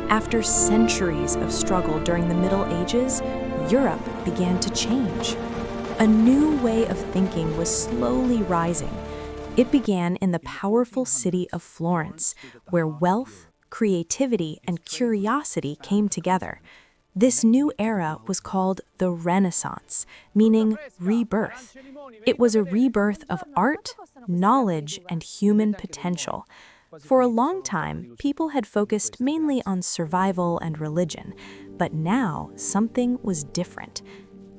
After centuries of struggle during the Middle Ages, Europe began to change. A new way of thinking was slowly rising. It began in the powerful city of Florence, where wealth, creativity, and curiosity came together. This new era was called the Renaissance, meaning rebirth. It was a rebirth of art, knowledge, and human potential. For a long time, people had focused mainly on survival and religion, but now something was different.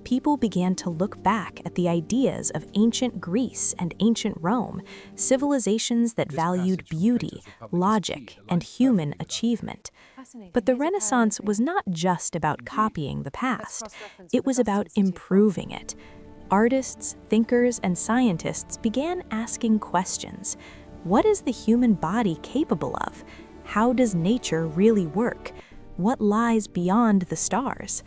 People began to look back at the ideas of ancient Greece and ancient Rome, civilizations that valued beauty, logic, and human achievement. But the Renaissance was not just about copying the past. It was about improving it. Artists, thinkers, and scientists began asking questions. What is the human body capable of? How does nature really work? What lies beyond the stars?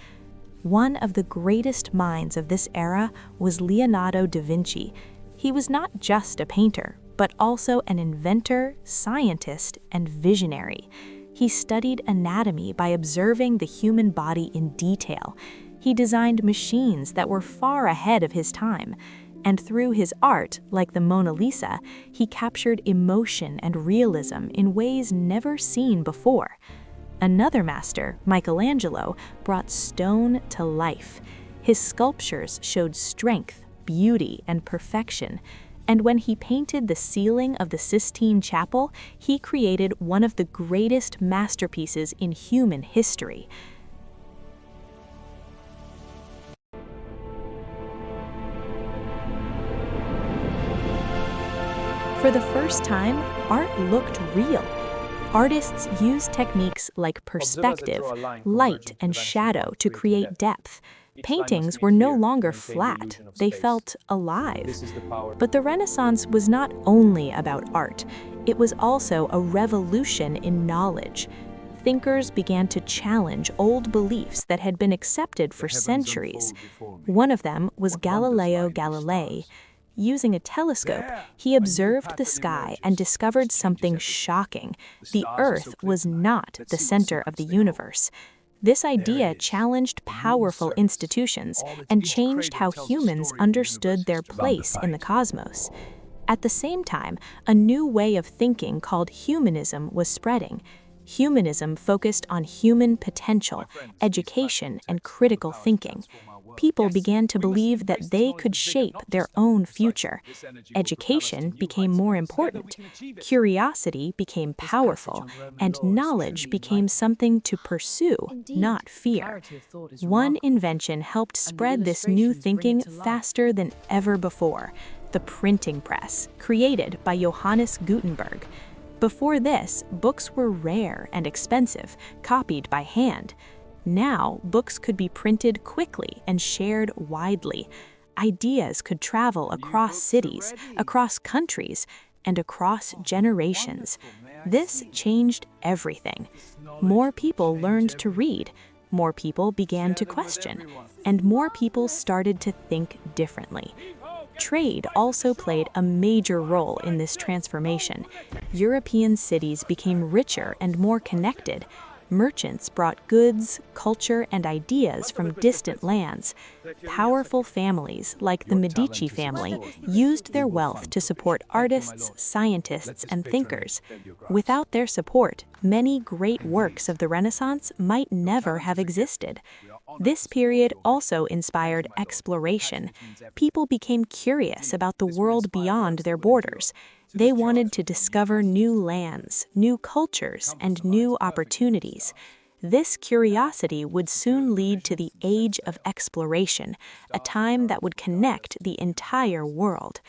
One of the greatest minds of this era was Leonardo da Vinci. He was not just a painter, but also an inventor, scientist, and visionary. He studied anatomy by observing the human body in detail. He designed machines that were far ahead of his time. And through his art, like the Mona Lisa, he captured emotion and realism in ways never seen before. Another master, Michelangelo, brought stone to life. His sculptures showed strength, beauty, and perfection. And when he painted the ceiling of the Sistine Chapel, he created one of the greatest masterpieces in human history. For the first time, art looked real. Artists used techniques like perspective, light, and shadow to create depth. Paintings were no longer flat, they felt alive. But the Renaissance was not only about art, it was also a revolution in knowledge. Thinkers began to challenge old beliefs that had been accepted for centuries. One of them was Galileo Galilei. Using a telescope, he observed the sky and discovered something shocking. The Earth was not the center of the universe. This idea challenged powerful institutions and changed how humans understood their place in the cosmos. At the same time, a new way of thinking called humanism was spreading. Humanism focused on human potential, education, and critical thinking. People began to believe that they could shape their own future. Education became more important, curiosity became powerful, and knowledge became something to pursue, not fear. One invention helped spread this new thinking faster than ever before: the printing press, created by Johannes Gutenberg. Before this, books were rare and expensive, copied by hand. Now, books could be printed quickly and shared widely. Ideas could travel across cities, across countries, and across generations. This changed everything. More people learned to read, more people began to question, and more people started to think differently. Trade also played a major role in this transformation. European cities became richer and more connected. Merchants brought goods, culture, and ideas from distant lands. Powerful families, like the Medici family, used their wealth to support artists, scientists, and thinkers. Without their support, many great works of the Renaissance might never have existed. This period also inspired exploration. People became curious about the world beyond their borders. They wanted to discover new lands, new cultures, and new opportunities. This curiosity would soon lead to the Age of Exploration, a time that would connect the entire world.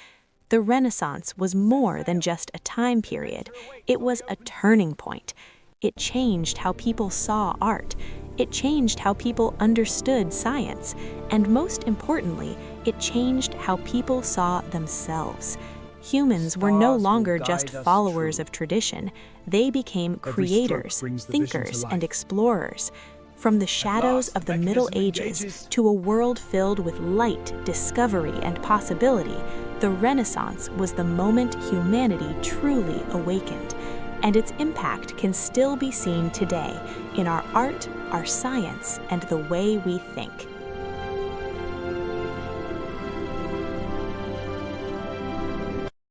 The Renaissance was more than just a time period. It was a turning point. It changed how people saw art. It changed how people understood science. And most importantly, it changed how people saw themselves. Humans were no longer just followers of tradition. They became creators, thinkers, and explorers. From the shadows of the Middle Ages to a world filled with light, discovery, and possibility, the Renaissance was the moment humanity truly awakened. And its impact can still be seen today, in our art, our science, and the way we think.